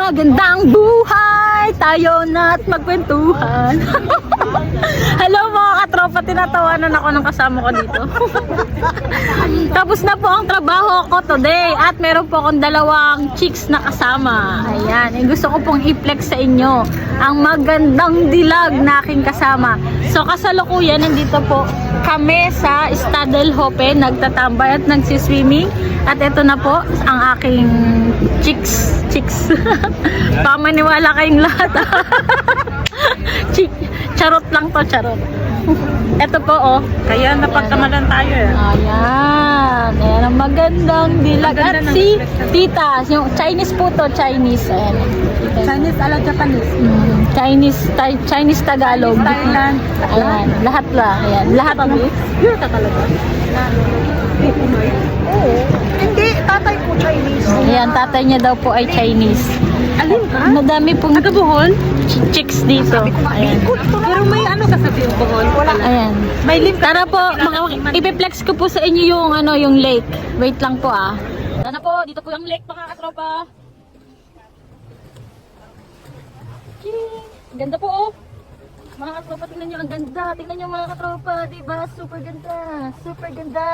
magandang buhay, tayo na't magkwentuhan. Hello mga katropa, tinatawanan ako ng kasama ko dito. Tapos na po ang trabaho ko today at meron po akong dalawang chicks na kasama. Ayan, gusto ko pong i-flex sa inyo ang magandang dilag na aking kasama. So kasalukuyan, nandito po kami sa Stadelhofen, nagtatambay at nagsiswimming. At ito na po ang aking chicks. Pamaniwala kayong lahat. Charot lang to, charot. Ito po, oh. Kaya napagkamalan tayo eh. Ayan. Ayan ang magandang dilag. At si Tita, yung Chinese po to, Chinese. Ayan. Chinese ala Japanese. Chinese Tagalog. Thailand. Ayan. Lahat lang. Ayan. Lahat ng... Pure ka talaga. Oo. Hindi, tatay ko Chinese. Ayan, tatay niya daw po ay Chinese. Alin ka? Madami pong Taga Bohol? chicks dito. Ayan. Pero may ano ka sa Bohol? Wala. Ayan. May link. Tara po, ipiplex ko po sa inyo yung yung lake. Wait lang po ah. Tara po, dito po yung lake mga katropa. Ganda po oh. Mga katropa, tingnan nyo ang ganda. Tingnan nyo mga katropa, diba? Super ganda. Super ganda.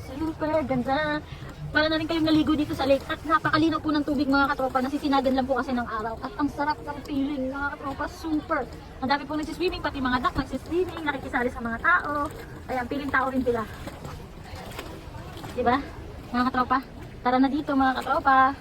Super ganda. Para na rin kayong naligo dito sa lake. At napakalinaw po ng tubig mga katropa. Nasisinagan lang po kasi ng araw. At ang sarap ng feeling mga katropa. Super. Ang dami pong nagsiswimming. Pati mga duck nagsiswimming. Nakikisali sa mga tao. Ayan, piling tao rin sila. Diba? Mga katropa. Tara na dito mga katropa.